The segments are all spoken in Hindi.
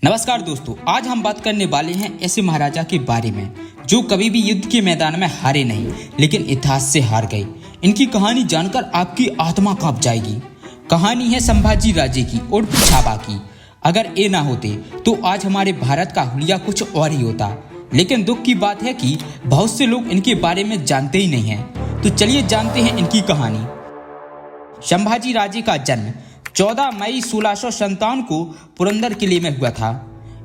नमस्कार दोस्तों, आज हम बात करने वाले हैं ऐसे महाराजा के बारे में जो कभी भी युद्ध के मैदान में हारे नहीं, लेकिन इतिहास से हार गए। इनकी कहानी जानकर आपकी आत्मा कांप जाएगी। कहानी है संभाजी राजे की उर्फ छाबा की। अगर ये ना होते तो आज हमारे भारत का हुलिया कुछ और ही होता, लेकिन दुख की बात है कि बहुत से लोग इनके बारे में जानते ही नहीं हैं। तो चलिए जानते हैं इनकी कहानी। संभाजी राजे का जन्म 14 मई 1657 को पुरंदर किले में हुआ था।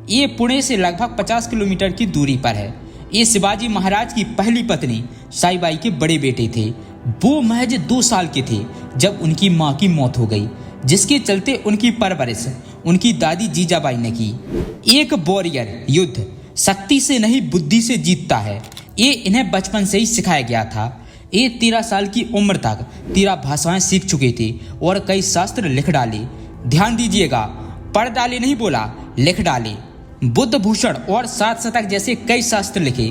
ये पुणे से लगभग 50 किलोमीटर की दूरी पर है। ये शिवाजी महाराज की पहली पत्नी साईबाई के बड़े बेटे थे। वो महज 2 साल के थे जब उनकी मां की मौत हो गई, जिसके चलते उनकी परवरिश उनकी दादी जीजाबाई ने की। एक वॉरियर युद्ध शक्ति से नहीं बुद्धि से जीतता है, ये इन्हें बचपन से ही सिखाया गया था। ये 13 साल की उम्र तक 13 भाषाएं सीख चुके थे और कई शास्त्र लिख डाले। ध्यान दीजिएगा, पढ़ डाले नहीं बोला, लिख डाले। बुद्ध भूषण और 7 शतक जैसे कई शास्त्र लिखे।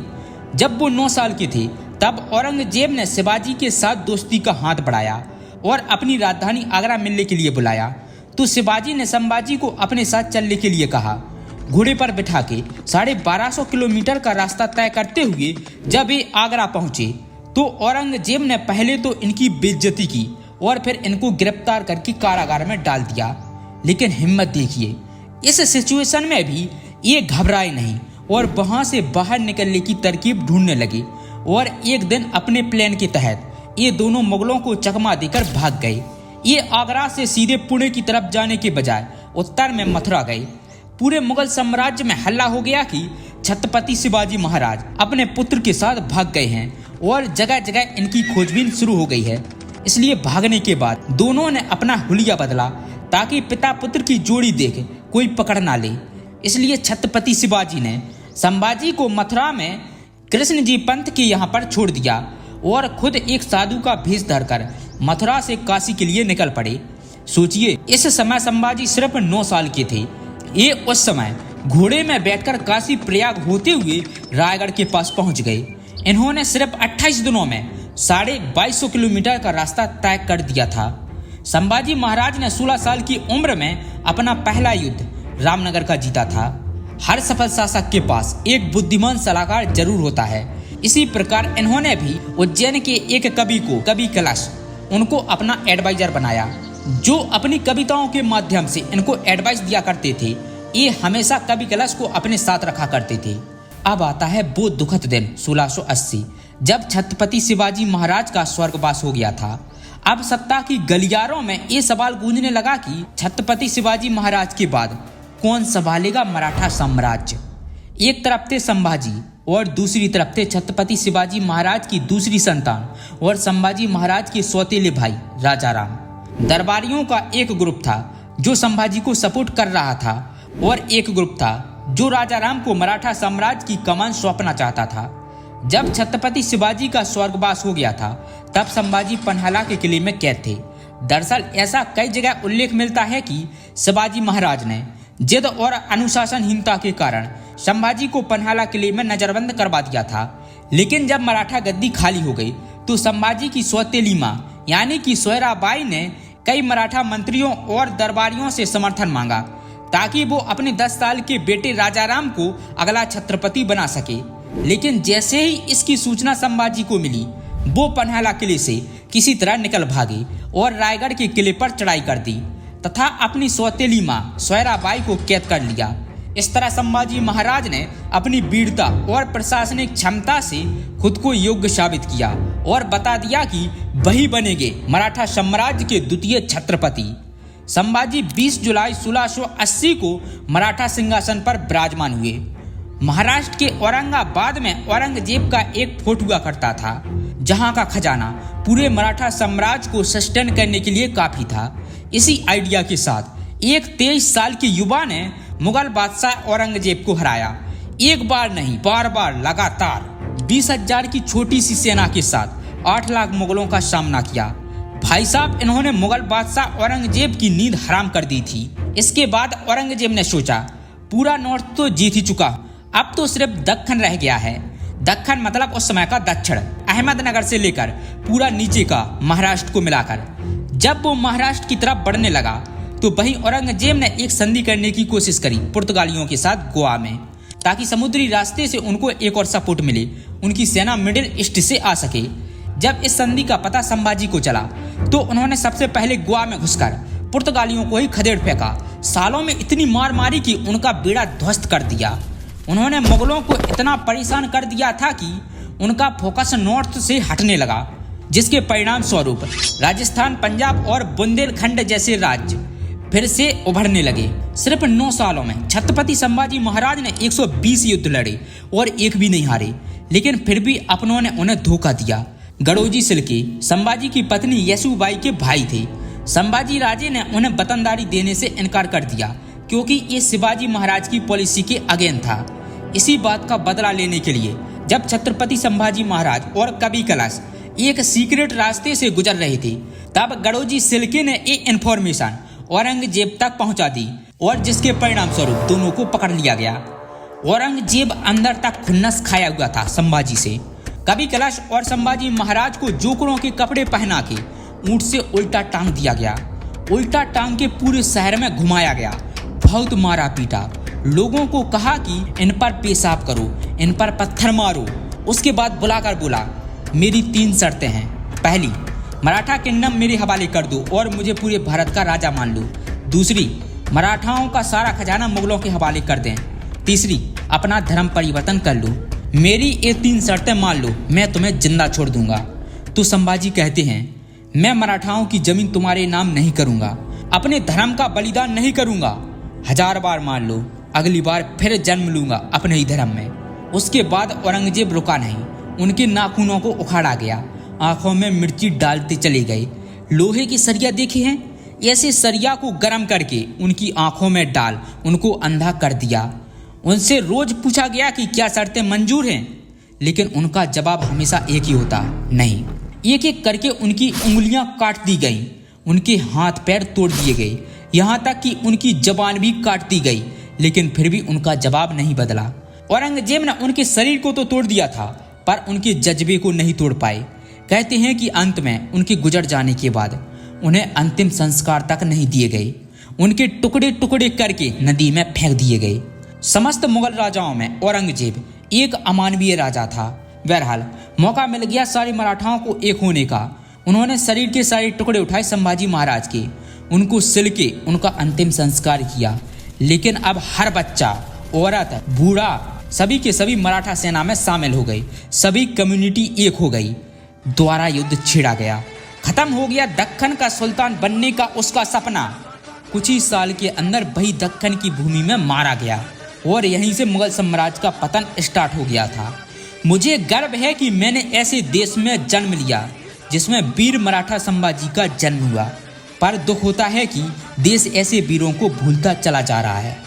जब वो 9 साल के थे तब औरंगजेब ने शिवाजी के साथ दोस्ती का हाथ बढ़ाया और अपनी राजधानी आगरा मिलने के लिए बुलाया। तो शिवाजी ने संभाजी को अपने साथ चलने के लिए कहा। घोड़े पर बिठा के 1250 किलोमीटर का रास्ता तय करते हुए जब ये आगरा पहुंचे तो औरंगजेब ने पहले तो इनकी बेइज्जती की और फिर इनको गिरफ्तार करके कारागार में डाल दिया। लेकिन हिम्मत देखिए, इस सिचुएशन में भी ये घबराए नहीं और वहां से बाहर निकलने की तरकीब ढूंढने लगे। और एक दिन अपने प्लान के तहत ये दोनों मुगलों को चकमा देकर भाग गए। ये आगरा से सीधे पुणे की तरफ जाने के बजाय उत्तर में मथुरा गए। पूरे मुगल साम्राज्य में हल्ला हो गया कि छत्रपति शिवाजी महाराज अपने पुत्र के साथ भाग गए हैं और जगह जगह इनकी खोजबीन शुरू हो गई है। इसलिए भागने के बाद दोनों ने अपना हुलिया बदला ताकि पिता पुत्र की जोड़ी देख कोई पकड़ ना ले। इसलिए छत्रपति शिवाजी ने संभाजी को मथुरा में कृष्ण जी पंत के यहाँ पर छोड़ दिया और खुद एक साधु का भेष धरकर मथुरा से काशी के लिए निकल पड़े। सोचिए, इस समय संभाजी सिर्फ 9 साल के थे। ये उस समय घोड़े में बैठकर काशी प्रयाग होते हुए रायगढ़ के पास पहुंच गए। इन्होंने सिर्फ 28 दिनों में 2250 किलोमीटर का रास्ता तय कर दिया था। संभाजी महाराज ने 16 साल की उम्र में अपना पहला युद्ध रामनगर का जीता था। हर सफल शासक के पास एक बुद्धिमान सलाहकार जरूर होता है। इसी प्रकार इन्होंने भी उज्जैन के एक कवि को कवि कलश उनको अपना एडवाइजर बनाया, जो अपनी कविताओं के माध्यम से इनको एडवाइस दिया करते थे। ये हमेशा कवि कलश को अपने साथ रखा करते थे। अब आता है वो दुखद दिन 1680, जब छत्रपति शिवाजी महाराज का स्वर्गवास हो गया था। अब सत्ता की गलियारों में ये सवाल गूंजने लगा कि छत्रपति शिवाजी महाराज के बाद कौन संभालेगा मराठा साम्राज्य। एक तरफ थे संभाजी और दूसरी तरफ थे छत्रपति शिवाजी महाराज की दूसरी संतान और संभाजी महाराज के सौतेले भाई राजाराम। दरबारियों का एक ग्रुप था जो संभाजी को सपोर्ट कर रहा था और एक ग्रुप था जो राजाराम को मराठा साम्राज्य की कमान सौंपना चाहता था। जब छत्रपति शिवाजी का स्वर्गवास हो गया था तब संभाजी पन्हाला के किले में कैद थे। दरअसल ऐसा कई जगह उल्लेख मिलता है कि शिवाजी महाराज ने जिद और अनुशासनहीनता के कारण संभाजी को पन्हाला किले में नजरबंद करवा दिया था। लेकिन जब मराठा गद्दी खाली हो गई तो संभाजी की सौतेली मां यानी कि सोयराबाई ने कई मराठा मंत्रियों और दरबारियों से समर्थन मांगा ताकि वो अपने 10 साल के बेटे राजाराम को अगला छत्रपति बना सके। लेकिन जैसे ही इसकी सूचना संभाजी को मिली, वो पन्हाला किले से किसी तरह निकल भागे और रायगढ़ के किले पर चढ़ाई कर दी तथा अपनी सौतेली मां सोयराबाई को कैद कर लिया। इस तरह संभाजी महाराज ने अपनी वीरता और प्रशासनिक क्षमता से खुद को योग्य साबित किया और बता दिया कि वही बनेंगे मराठा साम्राज्य के द्वितीय छत्रपति। संभाजी 20 जुलाई 1680 को मराठा सिंहासन पर विराजमान हुए। महाराष्ट्र के औरंगाबाद में औरंगजेब का एक फोर्ट हुआ करता था, जहां का खजाना पूरे मराठा साम्राज्य को सस्टेन करने के लिए काफी था। इसी आइडिया के साथ एक 23 साल के युवा ने मुगल बादशाह औरंगजेब को हराया। एक बार नहीं, बार बार लगातार 20,000 की छोटी सी सेना के साथ 8 लाख मुगलों का सामना किया। भाई साहब, इन्होंने मुगल बादशाह औरंगजेब की नींद हराम कर दी थी। इसके बाद औरंगजेब ने सोचा, पूरा नॉर्थ तो जीत ही चुका, अब तो सिर्फ दक्खन रह गया है। दक्खन मतलब उस समय का दक्षिण, अहमदनगर से लेकर पूरा नीचे का महाराष्ट्र को मिलाकर। जब वो महाराष्ट्र की तरफ बढ़ने लगा तो वहीं औरंगजेब ने एक संधि करने की कोशिश करी पुर्तगालियों के साथ गोवा में, ताकि समुद्री रास्ते से उनको एक और सपोर्ट मिले, उनकी सेना मिडिल ईस्ट से आ सके। जब इस संधि का पता संभाजी को चला तो उन्होंने सबसे पहले गोवा में घुसकर पुर्तगालियों को ही खदेड़ फेंका। सालों में इतनी मार मारी कि उनका बेड़ा ध्वस्त कर दिया। उन्होंने मुगलों को इतना परेशान कर दिया था कि उनका फोकस नॉर्थ से हटने लगा, जिसके परिणाम स्वरूप राजस्थान, पंजाब और बुंदेलखंड जैसे राज्य फिर से उभरने लगे। सिर्फ 9 सालों में छत्रपति संभाजी महाराज ने 120 युद्ध लड़े और एक भी नहीं हारे, लेकिन फिर भी अपनों ने उन्हें धोखा दिया। गडोजी सिल्के संभाजी की पत्नी येसुबाई के भाई थे। संभाजी राजे ने उन्हें वतनदारी देने से इनकार कर दिया, क्योंकि ये शिवाजी महाराज की पॉलिसी के अगेंस्ट था। इसी बात का बदला लेने के लिए जब छत्रपति संभाजी महाराज और कवि कलश एक सीक्रेट रास्ते से गुजर रहे थे, तब गडोजी सिल्के ने ये इन्फॉर्मेशन औरंगजेब तक पहुंचा दी और जिसके परिणाम स्वरूप दोनों को पकड़ लिया गया। औरंगजेब अंदर तक खुन्नस खाया हुआ था संभाजी से। कवि कलश और संभाजी महाराज को जोकरों के कपड़े पहना के ऊंट से उल्टा टांग दिया गया। उल्टा टांग के पूरे शहर में घुमाया गया। बहुत मारा पीटा। लोगों को कहा कि इन पर पेशाब करो, इन पर पत्थर मारो। उसके बाद बुलाकर बोला, मेरी 3 शर्तें हैं। पहली, मराठा किंगडम मेरे हवाले कर दो और मुझे पूरे भारत का राजा मान लो। दूसरी, मराठाओं का सारा खजाना मुगलों के हवाले कर दें। तीसरी, अपना धर्म परिवर्तन कर लो। मेरी ये 3 शर्तें मान लो, मैं तुम्हें जिंदा छोड़ दूंगा। तो संभाजी कहते हैं, मैं मराठाओं की जमीन तुम्हारे नाम नहीं करूंगा, अपने धर्म का बलिदान नहीं करूंगा। 1000 बार मान लो, अगली बार फिर जन्म लूंगा अपने ही धर्म में। उसके बाद औरंगजेब रुका नहीं, उनके नाखूनों को उखाड़ा गया, आंखों में मिर्ची डालते चले गए। लोहे की सरिया देखे हैं? ऐसे सरिया को गर्म करके उनकी आंखों में डाल उनको अंधा कर दिया। उनसे रोज पूछा गया कि क्या शर्तें मंजूर हैं, लेकिन उनका जवाब हमेशा एक ही होता, नहीं। एक एक करके उनकी उंगलियां काट दी गईं, उनके हाथ पैर तोड़ दिए गए, यहाँ तक कि उनकी जबान भी काट दी गई, लेकिन फिर भी उनका जवाब नहीं बदला। औरंगजेब ने उनके शरीर को तो तोड़ दिया था, पर उनके जज्बे को नहीं तोड़ पाए। कहते हैं कि अंत में उनके गुजर जाने के बाद उन्हें अंतिम संस्कार तक नहीं दिए गए, उनके टुकड़े टुकड़े करके नदी में फेंक दिए गए। समस्त मुगल राजाओं में औरंगजेब एक अमानवीय राजा था। बहरहाल मौका मिल गया सारे मराठाओं को एक होने का। उन्होंने शरीर के सारे टुकड़े उठाए संभाजी महाराज के, उनको सिल के उनका अंतिम संस्कार किया। लेकिन अब हर बच्चा, औरत, बूढ़ा सभी के सभी मराठा सेना में शामिल हो गए। सभी कम्युनिटी एक हो गई। दोबारा युद्ध छिड़ा गया। खत्म हो गया दक्कन का सुल्तान बनने का उसका सपना। कुछ ही साल के अंदर वही दक्कन की भूमि में मारा गया और यहीं से मुगल साम्राज्य का पतन स्टार्ट हो गया था। मुझे गर्व है कि मैंने ऐसे देश में जन्म लिया जिसमें वीर मराठा संभाजी का जन्म हुआ, पर दुख होता है कि देश ऐसे वीरों को भूलता चला जा रहा है।